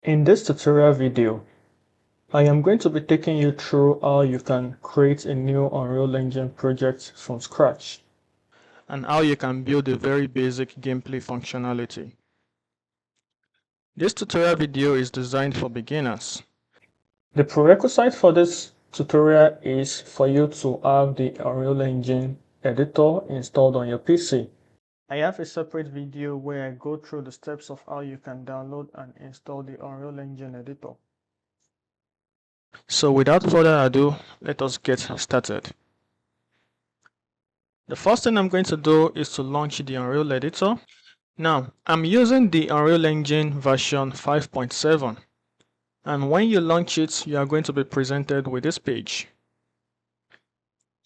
In this tutorial video, I am going to be taking you through how you can create a new Unreal Engine project from scratch, and how you can build a very basic gameplay functionality. This tutorial video is designed for beginners. The prerequisite for this tutorial is for you to have the Unreal Engine editor installed on your PC. I have a separate video where I go through the steps of how you can download and install the Unreal Engine editor. So without further ado, let us get started. The first thing I'm going to do is to launch the Unreal Editor. Now, I'm using the Unreal Engine version 5.7, and when you launch it, you are going to be presented with this page.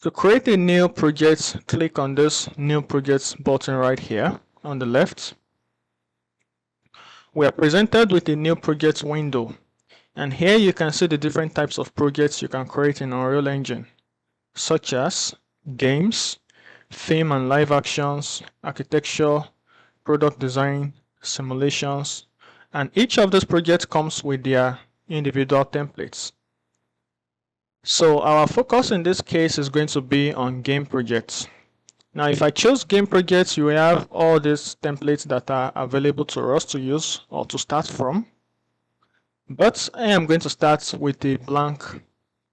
To create a new project, click on this New Project button right here on the left. We are presented with a new project window, and here you can see the different types of projects you can create in Unreal Engine, such as games, film and live actions, architecture, product design, simulations, and each of these projects comes with their individual templates. So our focus in this case is going to be on game projects. Now if I choose game projects, you have all these templates that are available to us to use or to start from. But I am going to start with a blank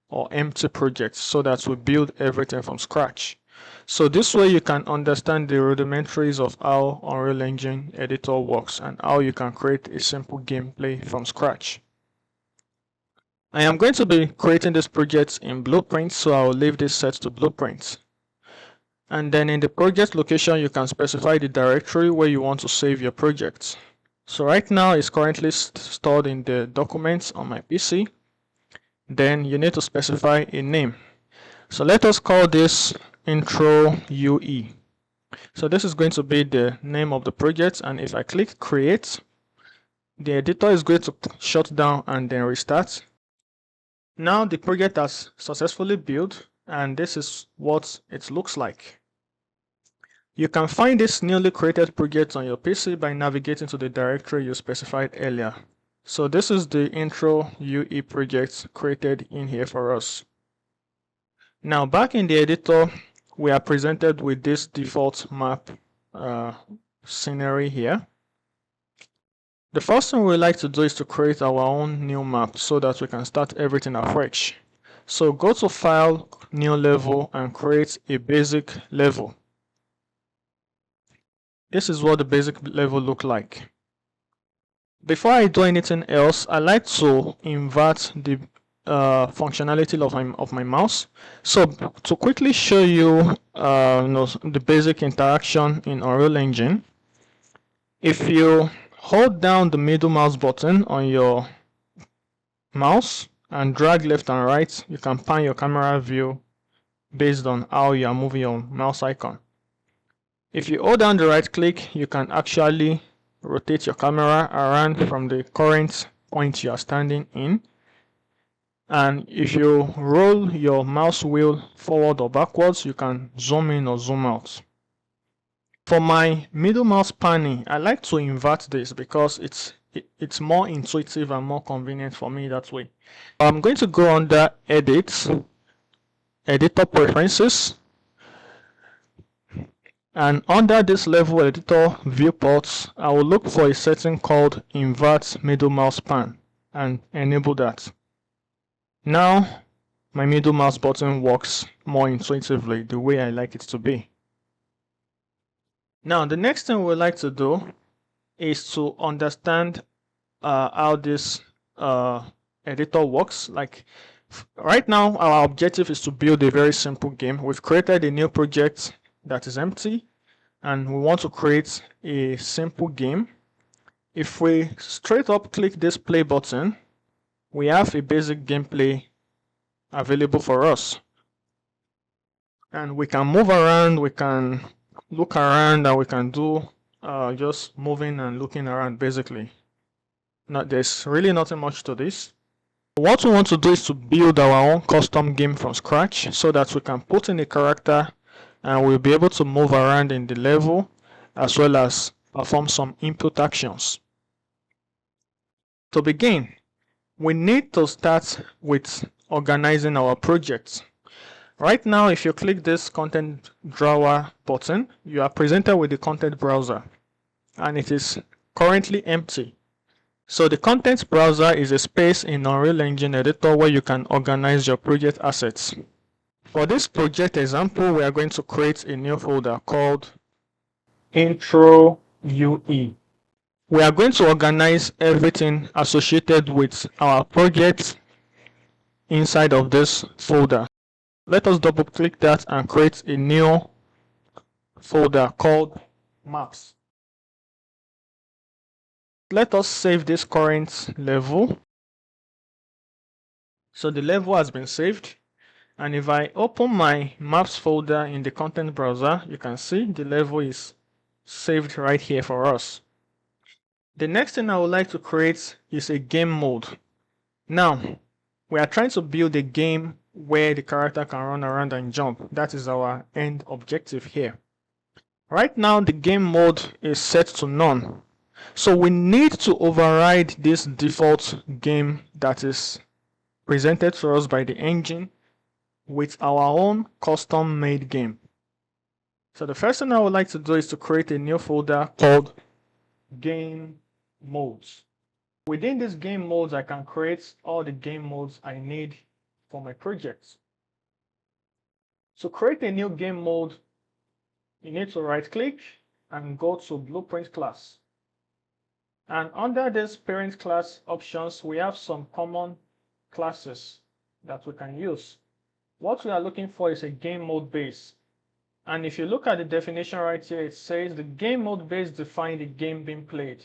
or empty project so that we build everything from scratch. So this way you can understand the rudimentaries of how Unreal Engine editor works and how you can create a simple gameplay from scratch. I am going to be creating this project in Blueprint, so I will leave this set to Blueprint. And then in the project location, you can specify the directory where you want to save your project. So right now it's currently stored in the documents on my PC. Then you need to specify a name. So let us call this intro UE. So this is going to be the name of the project, and if I click create, the editor is going to shut down and then restart. Now the project has successfully built, and this is what it looks like. You can find this newly created project on your PC by navigating to the directory you specified earlier. So this is the intro UE project created in here for us. Now back in the editor, we are presented with this default map scenery here. The first thing we like to do is to create our own new map so that we can start everything afresh. So go to File, New Level, and create a basic level. This is what the basic level looks like. Before I do anything else, I like to invert the functionality of my mouse. So to quickly show you, the basic interaction in Unreal Engine, if you hold down the middle mouse button on your mouse and drag left and right, you can pan your camera view based on how you are moving your mouse icon. If you hold down the right click, you can actually rotate your camera around from the current point you are standing in. And if you roll your mouse wheel forward or backwards, you can zoom in or zoom out. For my middle mouse panning, I like to invert this because it's more intuitive and more convenient for me that way. I'm going to go under Edit, Editor Preferences, and under this level editor viewports, I will look for a setting called Invert Middle Mouse Pan and enable that. Now my middle mouse button works more intuitively the way I like it to be. Now the next thing we like to do is to understand how this editor works. Like right now our objective is to build a very simple game. We've created a new project that is empty and we want to create a simple game. If we straight up click this play button, we have a basic gameplay available for us. And we can move around, we can look around, and we can do just moving and looking around basically. Now, there's really nothing much to this. What we want to do is to build our own custom game from scratch so that we can put in a character and we'll be able to move around in the level as well as perform some input actions. To begin, we need to start with organizing our projects. Right now, if you click this content drawer button, you are presented with the content browser and it is currently empty. So the content browser is a space in Unreal Engine Editor where you can organize your project assets. For this project example, we are going to create a new folder called Intro UE. We are going to organize everything associated with our project inside of this folder. Let us double click that and create a new folder called Maps. Let us save this current level. So the level has been saved. And if I open my Maps folder in the content browser, you can see the level is saved right here for us. The next thing I would like to create is a game mode. Now, we are trying to build a game where the character can run around and jump. That is our end objective here. Right now, the game mode is set to none. So we need to override this default game that is presented to us by the engine with our own custom made game. So the first thing I would like to do is to create a new folder called Game Modes. Within this game modes, I can create all the game modes I need for my project. To create a new game mode, you need to right click and go to Blueprint class. And under this parent class options, we have some common classes that we can use. What we are looking for is a game mode base. And if you look at the definition right here, it says the game mode base defines the game being played,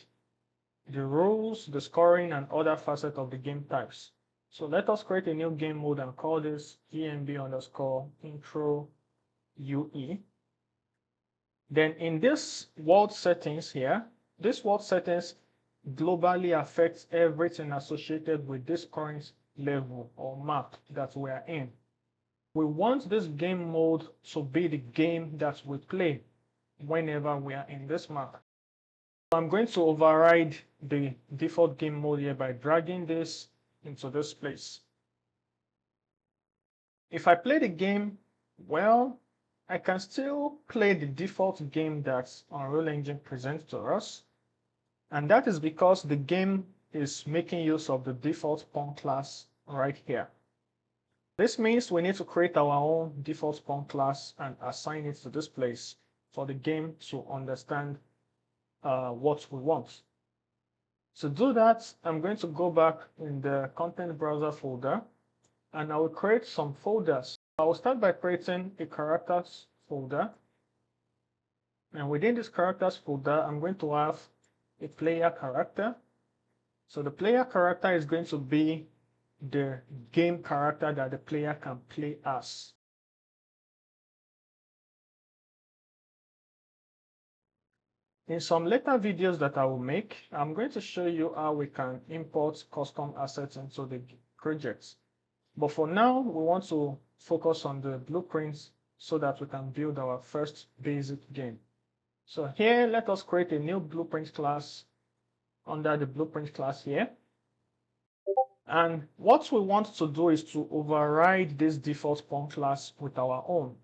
the rules, the scoring, and other facets of the game types. So let us create a new game mode and call this GMB_intro UE. Then in this world settings here, this world settings globally affects everything associated with this current level or map that we are in. We want this game mode to be the game that we play whenever we are in this map. So I'm going to override the default game mode here by dragging this into this place. If I play the game, well, I can still play the default game that Unreal Engine presents to us. And that is because the game is making use of the default pawn class right here. This means we need to create our own default pawn class and assign it to this place for the game to understand what we want. To do that, I'm going to go back in the content browser folder and I will create some folders. I will start by creating a characters folder. And within this characters folder, I'm going to have a player character. So the player character is going to be the game character that the player can play as. In some later videos that I will make, I'm going to show you how we can import custom assets into the projects. But for now, we want to focus on the blueprints so that we can build our first basic game. So here, let us create a new blueprint class under the blueprint class here. And what we want to do is to override this default pawn class with our own.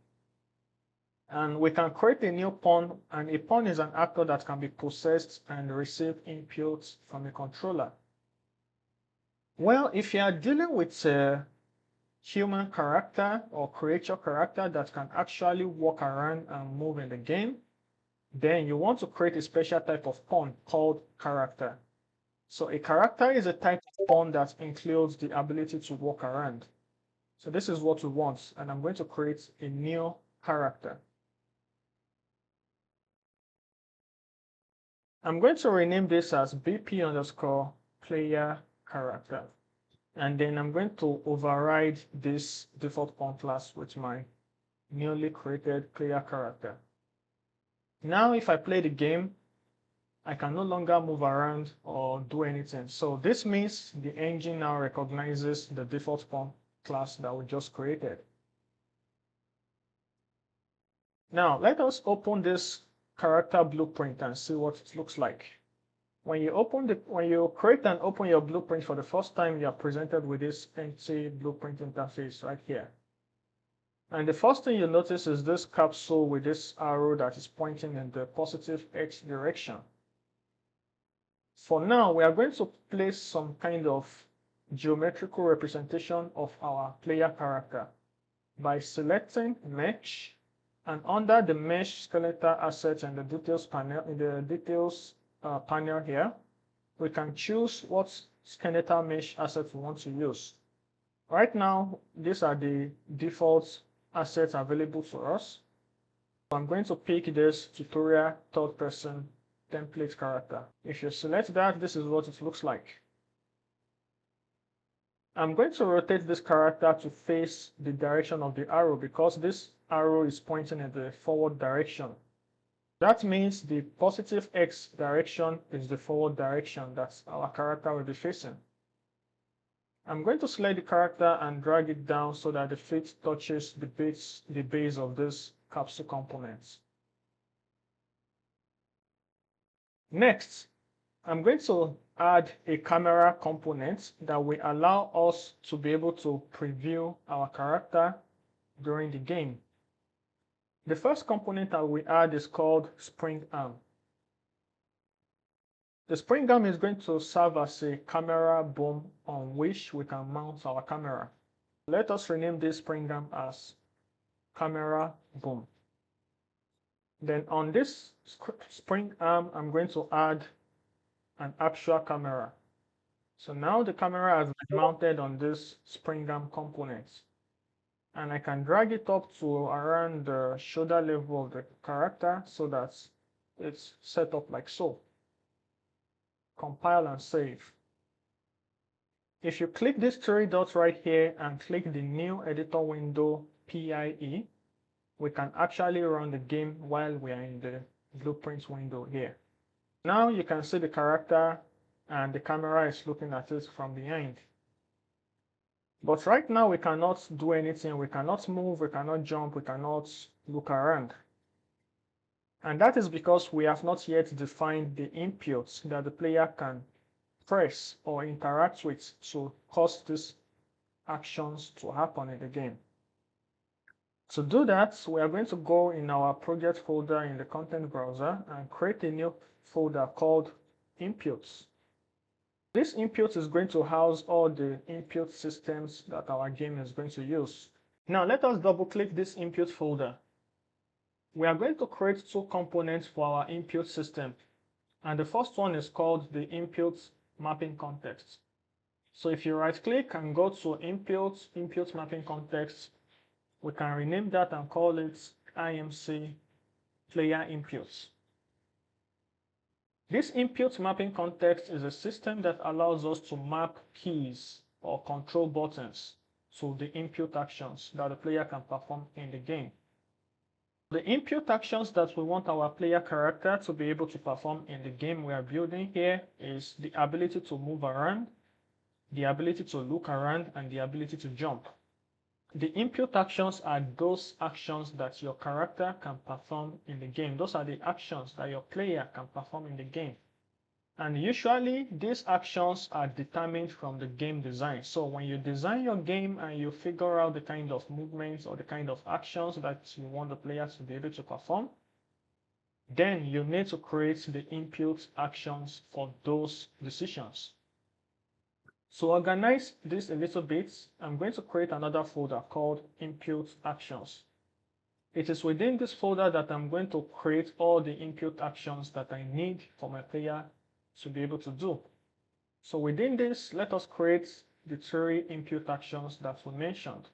And we can create a new pawn, and a pawn is an actor that can be processed and receive inputs from a controller. Well, if you are dealing with a human character or creature character that can actually walk around and move in the game, then you want to create a special type of pawn called character. So a character is a type of pawn that includes the ability to walk around. So this is what we want, and I'm going to create a new character. I'm going to rename this as BP_player character. And then I'm going to override this default pawn class with my newly created player character. Now, if I play the game, I can no longer move around or do anything. So this means the engine now recognizes the default pawn class that we just created. Now, let us open this character blueprint and see what it looks like. When you create and open your blueprint for the first time, you are presented with this empty blueprint interface right here. And the first thing you notice is this capsule with this arrow that is pointing in the positive X direction. For now, we are going to place some kind of geometrical representation of our player character by selecting Mesh, and under the Mesh skeletal assets and the details panel, in the details panel here, we can choose what skeletal mesh assets we want to use. Right now, these are the default assets available to us. So I'm going to pick this tutorial third person template character. If you select that, this is what it looks like. I'm going to rotate this character to face the direction of the arrow because this arrow is pointing in the forward direction. That means the positive X direction is the forward direction that our character will be facing. I'm going to select the character and drag it down so that the feet touches the base of this capsule component. Next, I'm going to add a camera component that will allow us to be able to preview our character during the game. The first component that we add is called spring arm. The spring arm is going to serve as a camera boom on which we can mount our camera. Let us rename this spring arm as camera boom. Then on this spring arm, I'm going to add an actual camera. So now the camera has been mounted on this spring arm component. And I can drag it up to around the shoulder level of the character so that it's set up like so. Compile and save. If you click these three dots right here and click the new editor window PIE, we can actually run the game while we are in the blueprints window here. Now you can see the character and the camera is looking at it from behind. But right now we cannot do anything. We cannot move, we cannot jump, we cannot look around. And that is because we have not yet defined the inputs that the player can press or interact with to cause these actions to happen in the game. To do that, we are going to go in our project folder in the content browser and create a new folder called inputs. This input is going to house all the input systems that our game is going to use. Now let us double click this input folder. We are going to create two components for our input system. And the first one is called the input mapping context. So if you right click and go to input mapping context, we can rename that and call it IMC player inputs. This input mapping context is a system that allows us to map keys or control buttons to the input actions that the player can perform in the game. The input actions that we want our player character to be able to perform in the game we are building here is the ability to move around, the ability to look around, and the ability to jump. The input actions are those actions that your character can perform in the game. Those are the actions that your player can perform in the game. And usually these actions are determined from the game design. So when you design your game and you figure out the kind of movements or the kind of actions that you want the players to be able to perform, then you need to create the input actions for those decisions. To organize this a little bit, I'm going to create another folder called Input Actions. It is within this folder that I'm going to create all the input actions that I need for my player to be able to do. So within this, let us create the three input actions that we mentioned.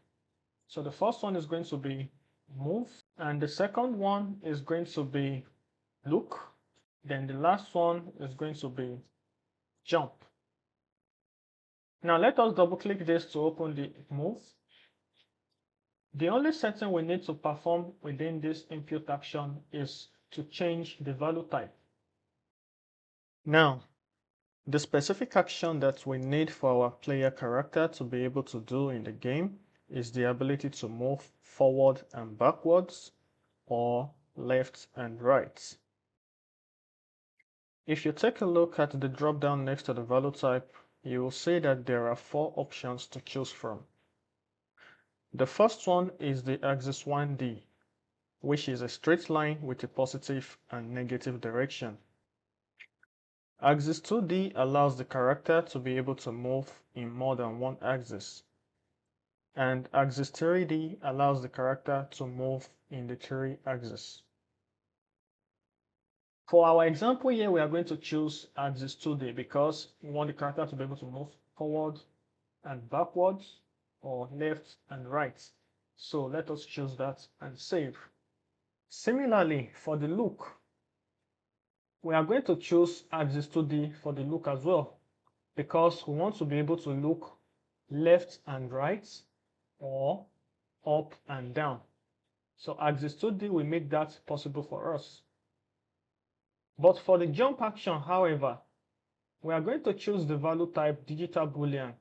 So the first one is going to be move, and the second one is going to be look, then the last one is going to be jump. Now let us double click this to open the move. The only setting we need to perform within this input action is to change the value type. Now, the specific action that we need for our player character to be able to do in the game is the ability to move forward and backwards or left and right. If you take a look at the drop down next to the value type, you will see that there are 4 options to choose from. The first one is the axis 1D, which is a straight line with a positive and negative direction. Axis 2D allows the character to be able to move in more than one axis. And axis 3D allows the character to move in the 3 axis. For our example here, we are going to choose axis 2D because we want the character to be able to move forward and backwards or left and right. So let us choose that and save. Similarly, for the look, we are going to choose axis 2D for the look as well because we want to be able to look left and right or up and down. So axis 2D will make that possible for us. But for the jump action, however, we are going to choose the value type digital boolean.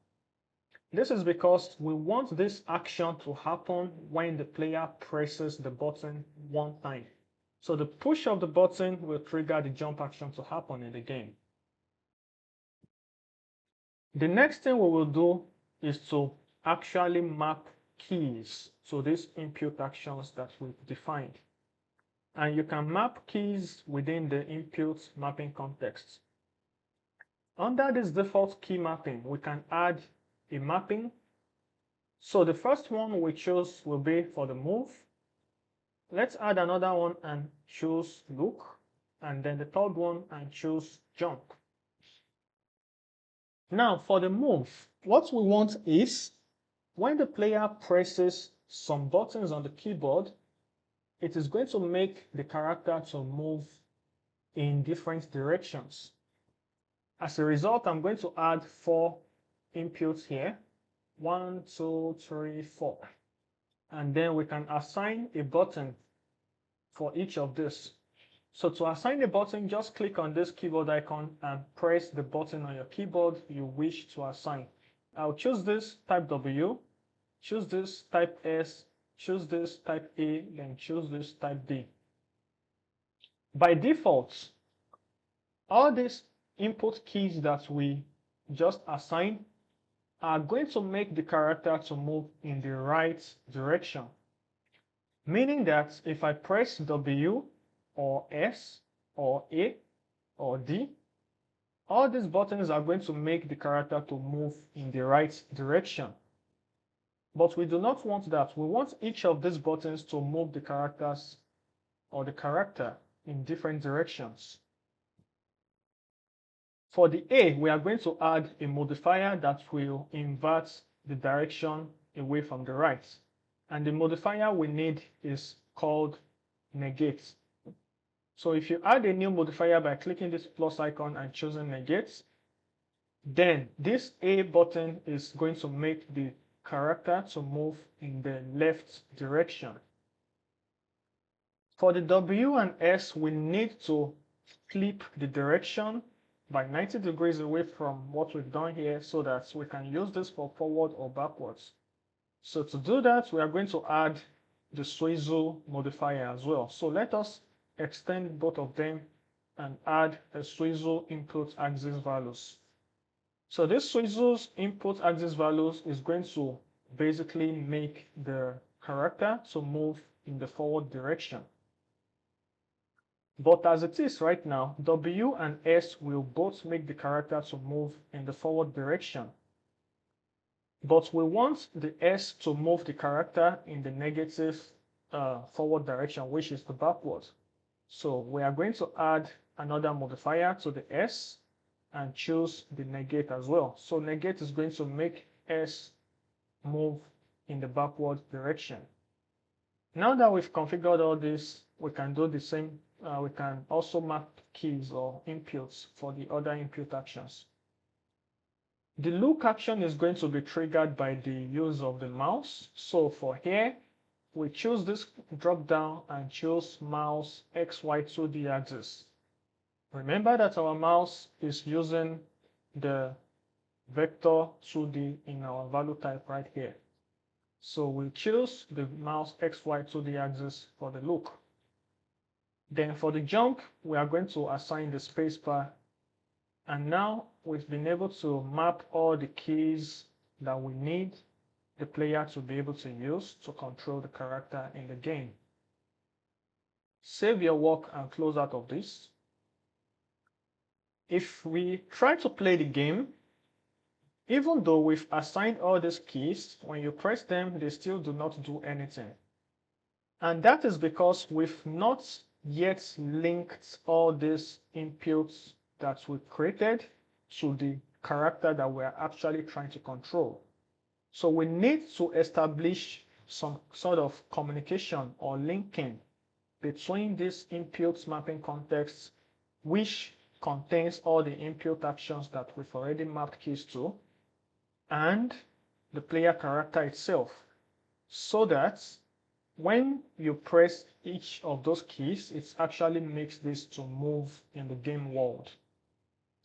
This is because we want this action to happen when the player presses the button one time. So the push of the button will trigger the jump action to happen in the game. The next thing we will do is to actually map keys to these input actions that we've defined. And you can map keys within the input mapping context. Under this default key mapping, we can add a mapping. So the first one we choose will be for the move. Let's add another one and choose look, and then the third one and choose jump. Now for the move, what we want is when the player presses some buttons on the keyboard, it is going to make the character to move in different directions. As a result, I'm going to add 4 inputs here. 1, 2, 3, 4. And then we can assign a button for each of this. So to assign a button, just click on this keyboard icon and press the button on your keyboard you wish to assign. I'll choose this, type W, choose this, type S, choose this, type A, then choose this, type D. By default, all these input keys that we just assigned are going to make the character to move in the right direction. Meaning that if I press W or S or A or D, all these buttons are going to make the character to move in the right direction. But we do not want that. We want each of these buttons to move the characters or the character in different directions. For the A, we are going to add a modifier that will invert the direction away from the right. And the modifier we need is called negate. So if you add a new modifier by clicking this plus icon and choosing negate, then this A button is going to make the character to move in the left direction. For the W and S, we need to flip the direction by 90 degrees away from what we've done here so that we can use this for forward or backwards. So to do that, we are going to add the swivel modifier as well. So let us extend both of them and add a swivel input axis values. So this swivel's input axis values is going to basically make the character to move in the forward direction. But as it is right now, W and S will both make the character to move in the forward direction. But we want the S to move the character in the negative forward direction, which is the backwards. So we are going to add another modifier to the S and choose the negate as well. So negate is going to make S move in the backward direction. Now that we've configured all this, we can do the same. We can also map keys or inputs for the other input actions. The look action is going to be triggered by the use of the mouse. So for here, we choose this drop down and choose mouse XY 2D axis. Remember that our mouse is using the vector 2D in our value type right here. So we'll choose the mouse XY 2D axis for the look. Then for the jump, we are going to assign the spacebar. And now we've been able to map all the keys that we need the player to be able to use to control the character in the game. Save your work and close out of this. If we try to play the game, even though we've assigned all these keys, when you press them, they still do not do anything. And that is because we've not yet linked all these inputs that we created to the character that we're actually trying to control. So we need to establish some sort of communication or linking between these input mapping contexts, which contains all the input actions that we've already mapped keys to, and the player character itself, so that when you press each of those keys, it actually makes this to move in the game world.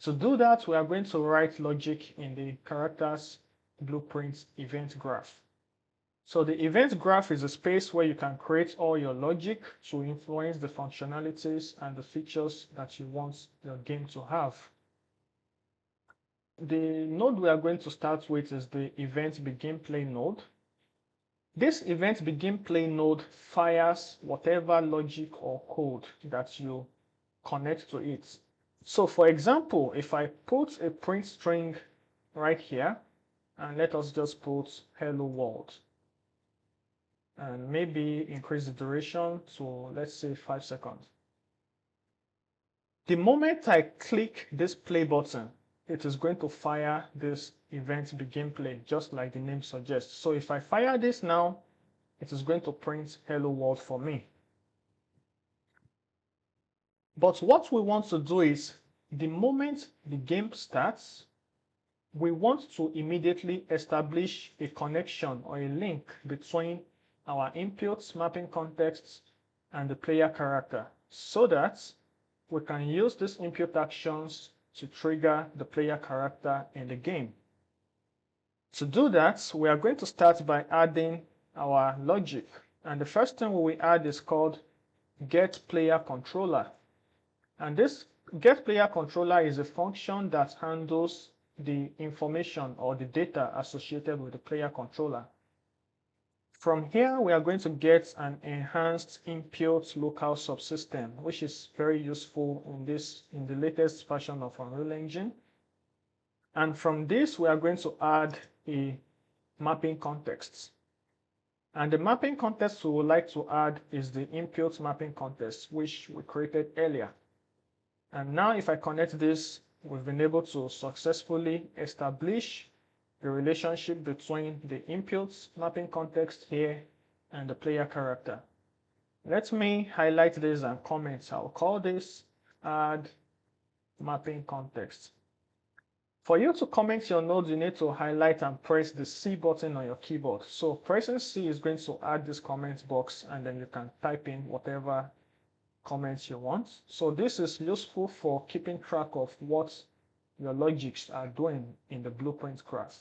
To do that, we are going to write logic in the character's blueprint event graph. So the event graph is a space where you can create all your logic to influence the functionalities and the features that you want your game to have. The node we are going to start with is the event begin play node. This event begin play node fires whatever logic or code that you connect to it. So for example, if I put a print string right here, and let us just put hello world, and maybe increase the duration to, let's say, 5 seconds. The moment I click this play button, it is going to fire this event begin play, just like the name suggests. So if I fire this now, it is going to print hello world for me. But what we want to do is, the moment the game starts, we want to immediately establish a connection or a link between our inputs mapping contexts and the player character, so that we can use these input actions to trigger the player character in the game. To do that, we are going to start by adding our logic, and the first thing we will add is called get player controller. And this get player controller is a function that handles the information or the data associated with the player controller. From here, we are going to get an enhanced input local subsystem, which is very useful in the latest version of Unreal Engine. And from this, we are going to add a mapping context. And the mapping context we would like to add is the input mapping context, which we created earlier. And now if I connect this, we've been able to successfully establish the relationship between the inputs mapping context here and the player character. Let me highlight this and comment. I'll call this add mapping context. For you to comment your node, you need to highlight and press the C button on your keyboard. So pressing C is going to add this comment box, and then you can type in whatever comments you want. So this is useful for keeping track of what your logics are doing in the blueprint graph.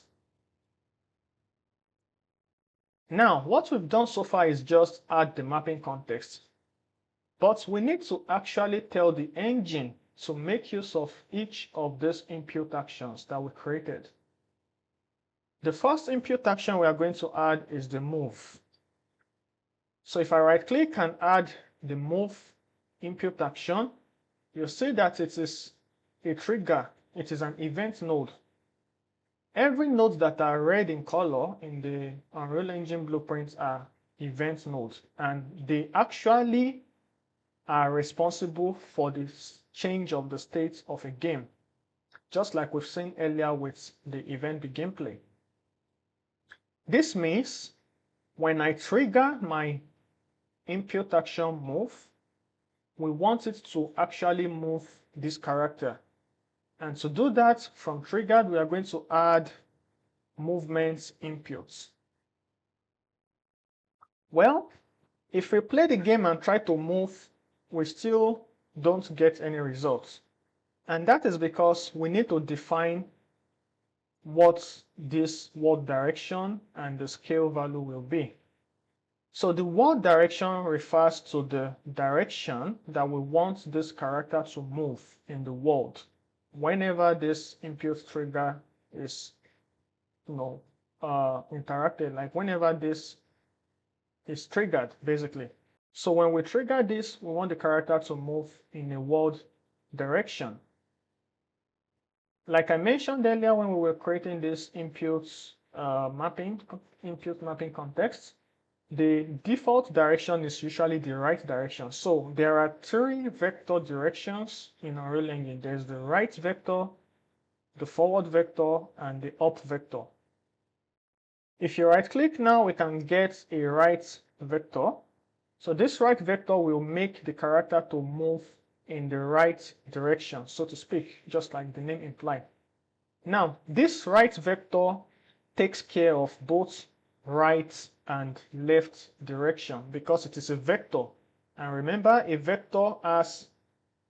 Now, what we've done so far is just add the mapping context, but we need to actually tell the engine to make use of each of these input actions that we created. The first input action we are going to add is the move. So if I right click and add the move input action, you'll see that it is a trigger. It is an event node. Every node that are red in color in the Unreal Engine blueprints are event nodes, and they actually are responsible for the change of the state of a game, just like we've seen earlier with the event begin play. This means when I trigger my input action move, we want it to actually move this character. And to do that, from triggered, we are going to add movement inputs. Well, if we play the game and try to move, we still don't get any results. And that is because we need to define what this world direction and the scale value will be. So the word direction refers to the direction that we want this character to move in the world whenever this input trigger is, interacted, like whenever this is triggered, basically. So when we trigger this, we want the character to move in a world direction. Like I mentioned earlier when we were creating this input mapping context, the default direction is usually the right direction. So there are three vector directions in Unreal Engine. There's the right vector, the forward vector, and the up vector. If you right click now, we can get a right vector. So this right vector will make the character to move in the right direction, so to speak, just like the name implies. Now, this right vector takes care of both right and left direction because it is a vector. And remember, a vector has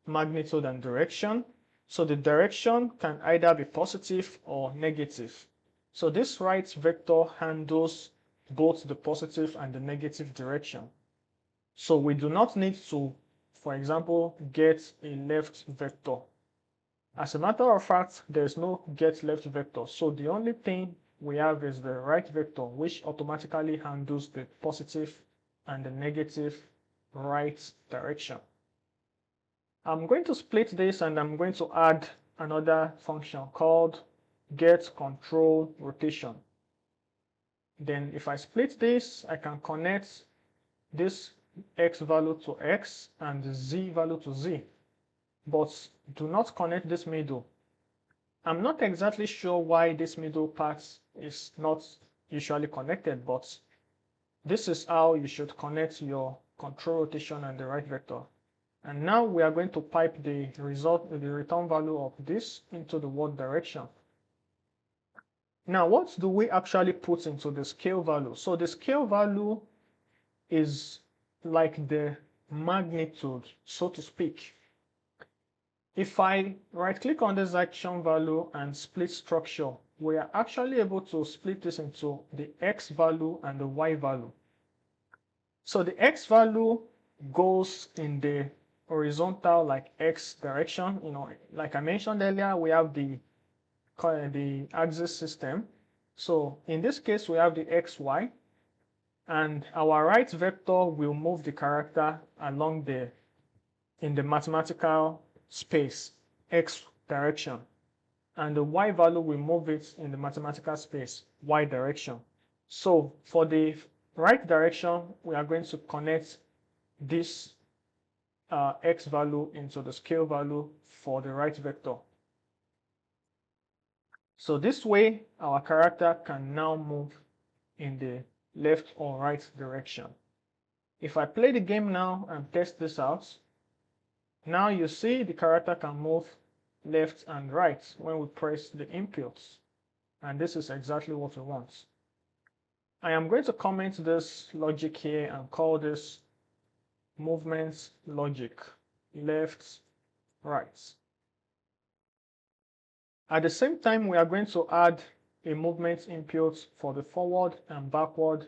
magnitude and direction. So the direction can either be positive or negative. So this right vector handles both the positive and the negative direction. So we do not need to, for example, get a left vector. As a matter of fact, there's no get left vector. So the only thing we have is the right vector, which automatically handles the positive and the negative right direction. I'm going to split this and I'm going to add another function called get control rotation. Then if I split this, I can connect this x value to x and the z value to z. But do not connect this middle. I'm not exactly sure why this middle part is not usually connected, but this is how you should connect your control rotation and the right vector. And now we are going to pipe the return value of this into the world direction. Now, what do we actually put into the scale value? So the scale value is like the magnitude, so to speak. If I right click on this action value and split structure, we are actually able to split this into the x value and the y value. So the x value goes in the horizontal, like x direction. Like I mentioned earlier, we have the axis system. So in this case, we have the xy, and our right vector will move the character along in the mathematical space x direction, and the y value will move it in the mathematical space y direction. So for the right direction, we are going to connect this x value into the scale value for the right vector. So this way, our character can now move in the left or right direction. If I play the game now and test this out, now you see the character can move left and right when we press the inputs. And this is exactly what we want. I am going to comment this logic here and call this movement logic, left, right. At the same time, we are going to add a movement input for the forward and backward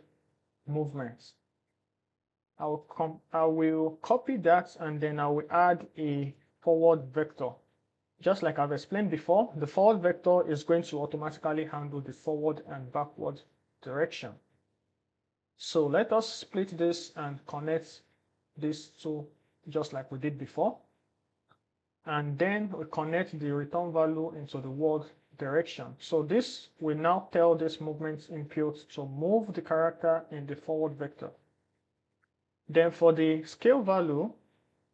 movements. I will copy that and then I will add a forward vector. Just like I've explained before, the forward vector is going to automatically handle the forward and backward direction. So let us split this and connect these two just like we did before. And then we connect the return value into the world direction. So this will now tell this movement input to move the character in the forward vector. Then for the scale value,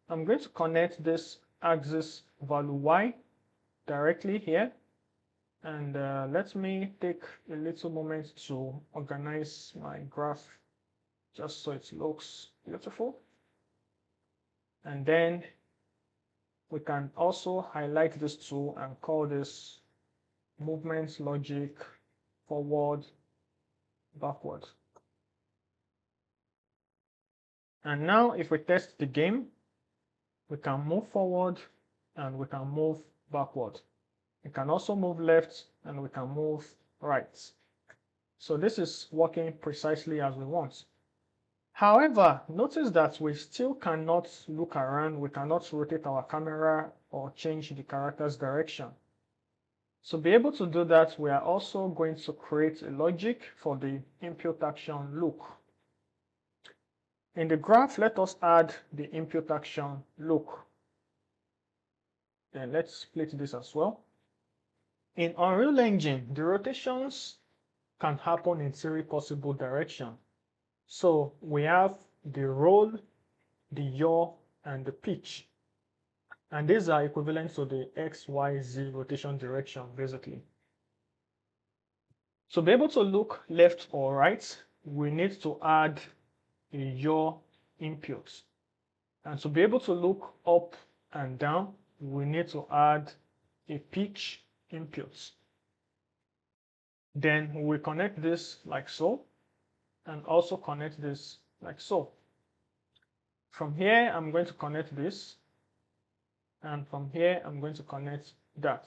I'm going to connect this axis value y directly here. And let me take a little moment to organize my graph just so it looks beautiful. And then we can also highlight this tool and call this movement logic forward, backward. And now if we test the game, we can move forward and we can move backward. We can also move left and we can move right. So this is working precisely as we want. However, notice that we still cannot look around, we cannot rotate our camera or change the character's direction. To be able to do that, we are also going to create a logic for the input action look. In the graph, let us add the input action look. Then let's split this as well. In Unreal Engine, the rotations can happen in three possible directions. So we have the roll, the yaw, and the pitch. And these are equivalent to the X, Y, Z rotation direction, basically. To be able to look left or right, we need to add a yaw input. And to be able to look up and down, we need to add a pitch input. Then we connect this like so, and also connect this like so. From here, I'm going to connect this, and from here, I'm going to connect that.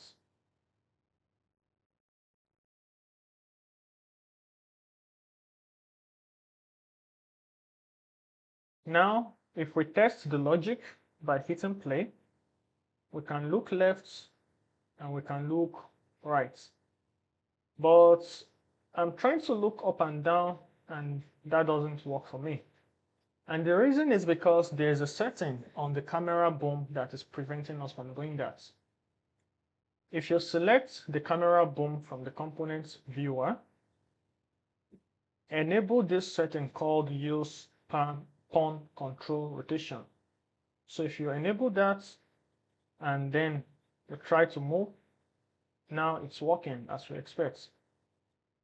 Now, if we test the logic by hitting play, we can look left and we can look right. But I'm trying to look up and down, and that doesn't work for me. And the reason is because there's a setting on the camera boom that is preventing us from doing that. If you select the camera boom from the component viewer, enable this setting called use pan control rotation. So if you enable that and then you try to move, now it's working as we expect.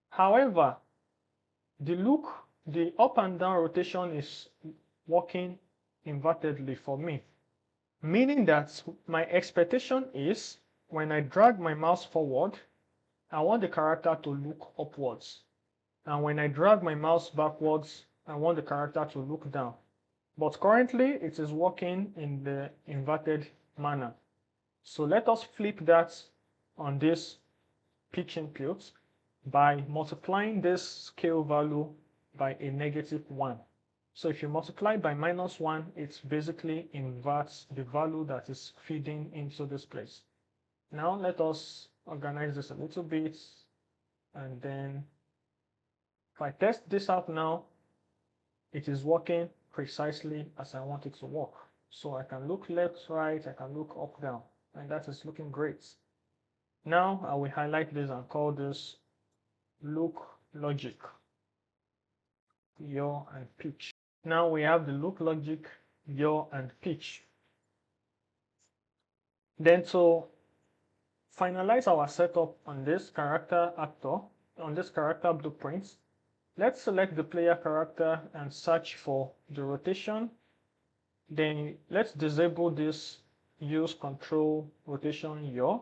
However, the up and down rotation is working invertedly for me, meaning that my expectation is when I drag my mouse forward, I want the character to look upwards. And when I drag my mouse backwards, I want the character to look down. But currently, it is working in the inverted manner. So let us flip that on this pitch input by multiplying this scale value by a -1. So if you multiply by -1, it basically inverts the value that is feeding into this place. Now let us organize this a little bit, and then if I test this out now, it is working precisely as I want it to work. So I can look left, right, I can look up, down, and that is looking great. Now I will highlight this and call this look logic, yaw, and pitch. Now we have the look logic, yaw, and pitch. Then to finalize our setup on this character actor, on this character blueprint, let's select the player character and search for the rotation. Then let's disable this use control rotation yaw,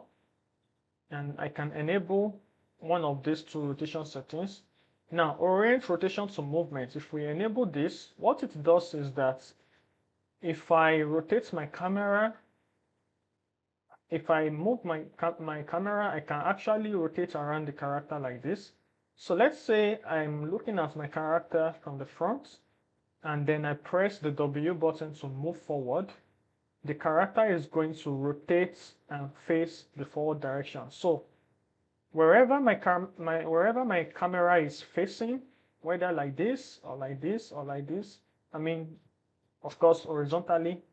and I can enable one of these two rotation settings. Now, orient rotation to movement. If we enable this, what it does is that if I rotate my camera, if I move my camera, I can actually rotate around the character like this. So let's say I'm looking at my character from the front, and then I press the W button to move forward. The character is going to rotate and face the forward direction. So wherever my camera is facing, whether like this or like this or like this, I mean, of course, horizontally,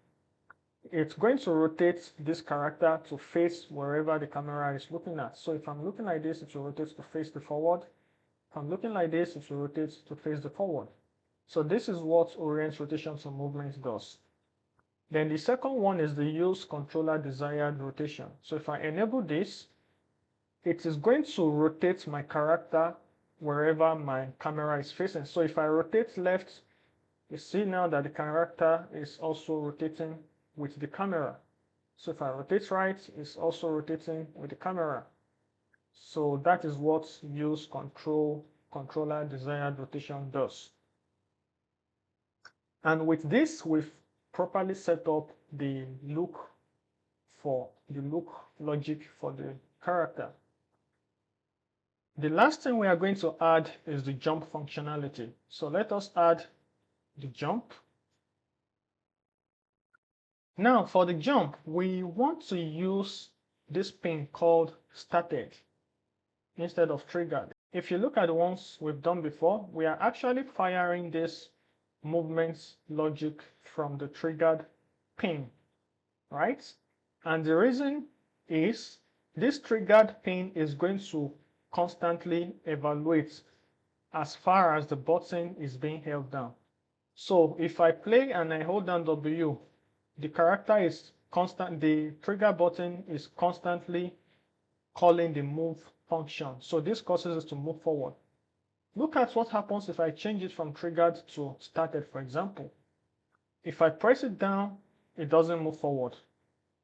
it's going to rotate this character to face wherever the camera is looking at. So if I'm looking like this, it will rotate to face the forward. If I'm looking like this, it will rotate to face the forward. So this is what orient rotation to movement does. Then the second one is the use controller desired rotation. So if I enable this, it is going to rotate my character wherever my camera is facing. So if I rotate left, you see now that the character is also rotating with the camera. So if I rotate right, it's also rotating with the camera. So that is what use controller desired rotation does. And with this, we've properly set up the look logic for the character. The last thing we are going to add is the jump functionality. So let us add the jump. Now for the jump, we want to use this pin called started instead of triggered. If you look at the ones we've done before, we are actually firing this movement logic from the triggered pin, right? And the reason is this triggered pin is going to constantly evaluate as far as the button is being held down. So if I play and I hold down W, the character is constant, the trigger button is constantly calling the move function. So this causes it to move forward. Look at what happens if I change it from triggered to started, for example. If I press it down, it doesn't move forward.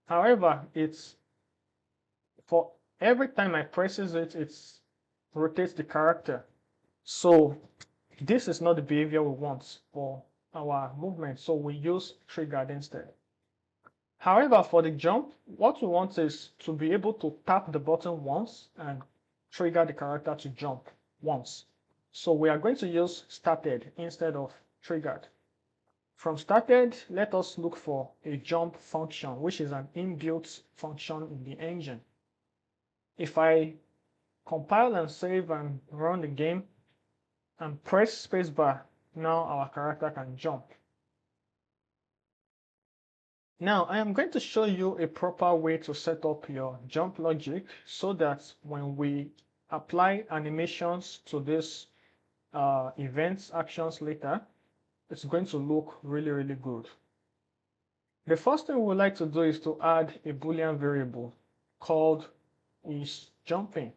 However, it's for every time I presses it, it rotates the character. So this is not the behavior we want for our movement. So we use triggered instead. However, for the jump, what we want is to be able to tap the button once and trigger the character to jump once. So we are going to use started instead of triggered. From started, let us look for a jump function, which is an inbuilt function in the engine. If I compile and save and run the game and press spacebar, now our character can jump. Now I am going to show you a proper way to set up your jump logic so that when we apply animations to this events actions later, it's going to look really good. The first thing we would like to do is to add a Boolean variable called isJumping.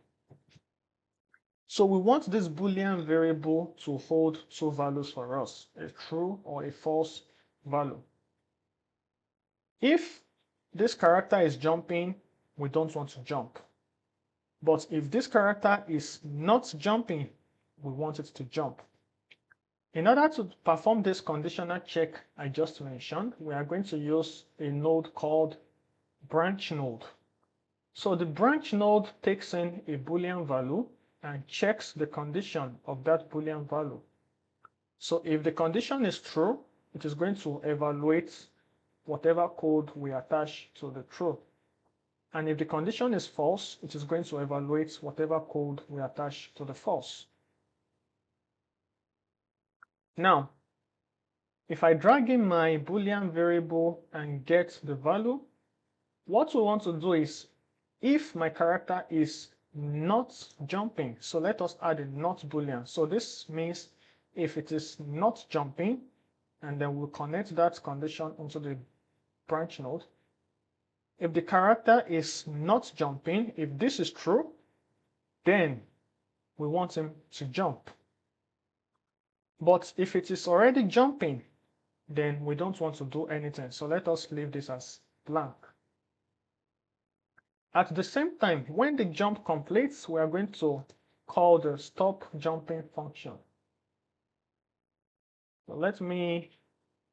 So we want this Boolean variable to hold two values for us, a true or a false value. If this character is jumping, we don't want to jump. But if this character is not jumping, we want it to jump. In order to perform this conditional check I just mentioned, we are going to use a node called branch node. So the branch node takes in a Boolean value and checks the condition of that Boolean value. So if the condition is true, it is going to evaluate whatever code we attach to the true. And if the condition is false, it is going to evaluate whatever code we attach to the false. Now, if I drag in my Boolean variable and get the value, what we want to do is, if my character is not jumping, so let us add a not Boolean. So this means if it is not jumping, and then we'll connect that condition into the branch node. If the character is not jumping, if this is true, then we want him to jump. But if it is already jumping, then we don't want to do anything. So let us leave this as blank. At the same time, when the jump completes, we are going to call the stop jumping function. So let me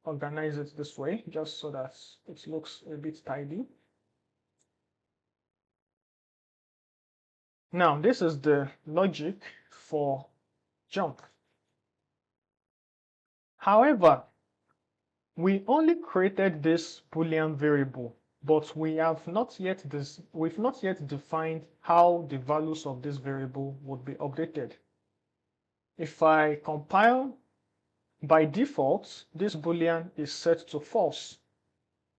organize it this way, just so that it looks a bit tidy. Now, this is the logic for jump. However, we only created this Boolean variable, but we've not yet defined how the values of this variable would be updated. If I compile, by default, this Boolean is set to false.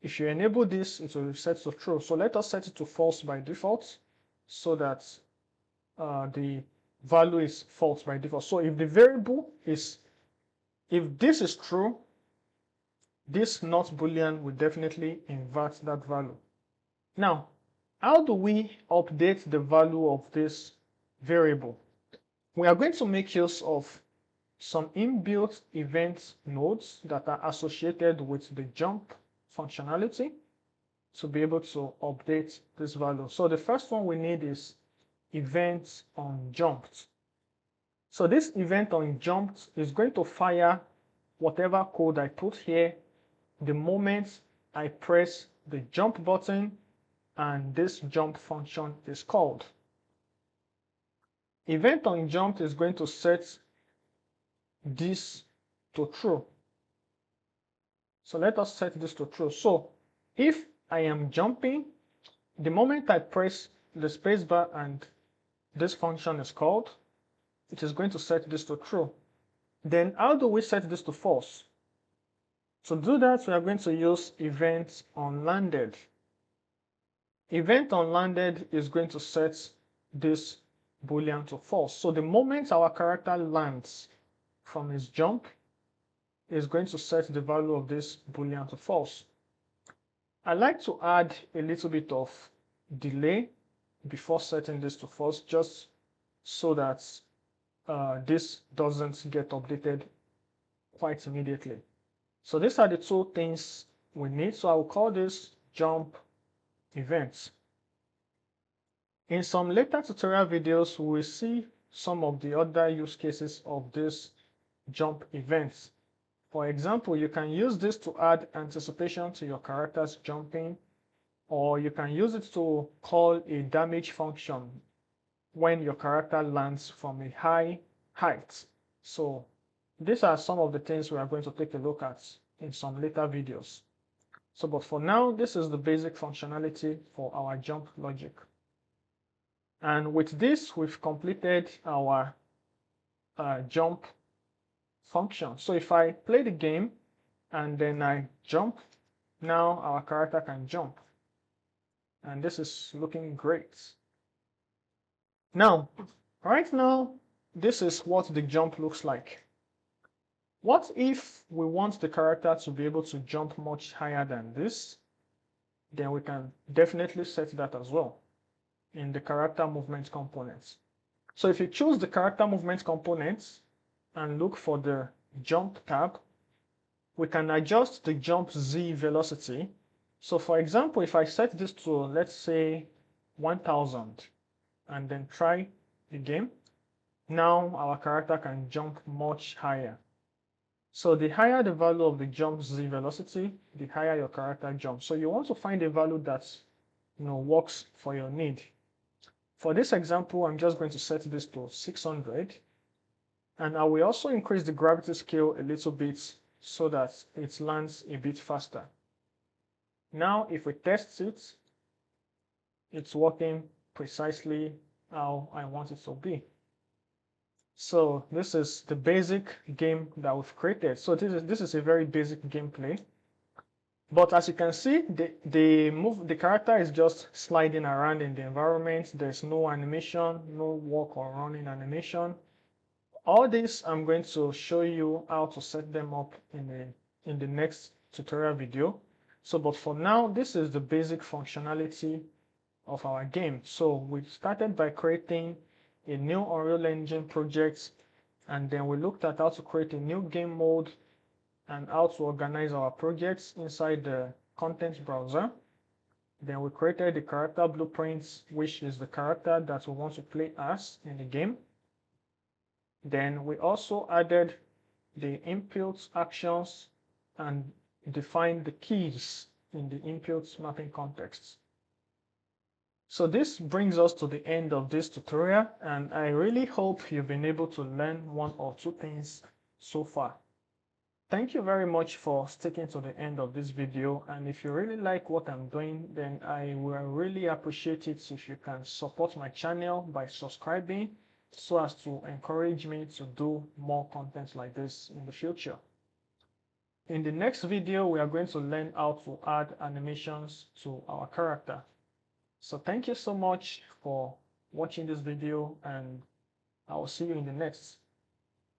If you enable this, it will be set to true. So let us set it to false by default so that the value is false by default. So if the variable is, if this is true, this not Boolean will definitely invert that value. Now, how do we update the value of this variable? We are going to make use of some inbuilt event nodes that are associated with the jump functionality to be able to update this value. So the first one we need is event on jumped. So this event on jumped is going to fire whatever code I put here the moment I press the jump button and this jump function is called. Event on jumped is going to set this to true. So let us set this to true. So if I am jumping, the moment I press the spacebar and this function is called, it is going to set this to true. Then how do we set this to false? To do that, we are going to use event onLanded. Event onLanded is going to set this boolean to false. So the moment our character lands from his jump, is going to set the value of this boolean to false. I like to add a little bit of delay before setting this to false, just so that this doesn't get updated quite immediately. So these are the two things we need. So I will call this jump events. In some later tutorial videos, we will see some of the other use cases of this jump events. For example, you can use this to add anticipation to your character's jumping, or you can use it to call a damage function when your character lands from a high height. So these are some of the things we are going to take a look at in some later videos. So, but for now, this is the basic functionality for our jump logic. And with this, we've completed our jump function. So if I play the game and then I jump, now our character can jump. And this is looking great. Now, right now, this is what the jump looks like. What if we want the character to be able to jump much higher than this? Then we can definitely set that as well in the character movement components. So if you choose the character movement components and look for the jump tab, we can adjust the jump z velocity. So for example, if I set this to, let's say, 1000 and then try the game, now our character can jump much higher. So the higher the value of the jump z velocity, the higher your character jumps. So you want to find a value that works for your need. For this example, I'm just going to set this to 600, and I will also increase the gravity scale a little bit so that it lands a bit faster. Now, if we test it, it's working precisely how I want it to be. So this is the basic game that we've created. So this is a very basic gameplay. But as you can see, the character is just sliding around in the environment. There's no animation, no walk or running animation. All this I'm going to show you how to set them up in the next tutorial video. So, but for now, this is the basic functionality of our game. So we started by creating a new Unreal Engine project, and then we looked at how to create a new game mode and how to organize our projects inside the content browser. Then we created the character blueprints, which is the character that we want to play as in the game. Then we also added the input actions and defined the keys in the input mapping context. So this brings us to the end of this tutorial, and I really hope you've been able to learn one or two things so far. Thank you very much for sticking to the end of this video, and if you really like what I'm doing, then I will really appreciate it if you can support my channel by subscribing so as to encourage me to do more content like this in the future. In the next video, we are going to learn how to add animations to our character. So thank you so much for watching this video, and I will see you in the next.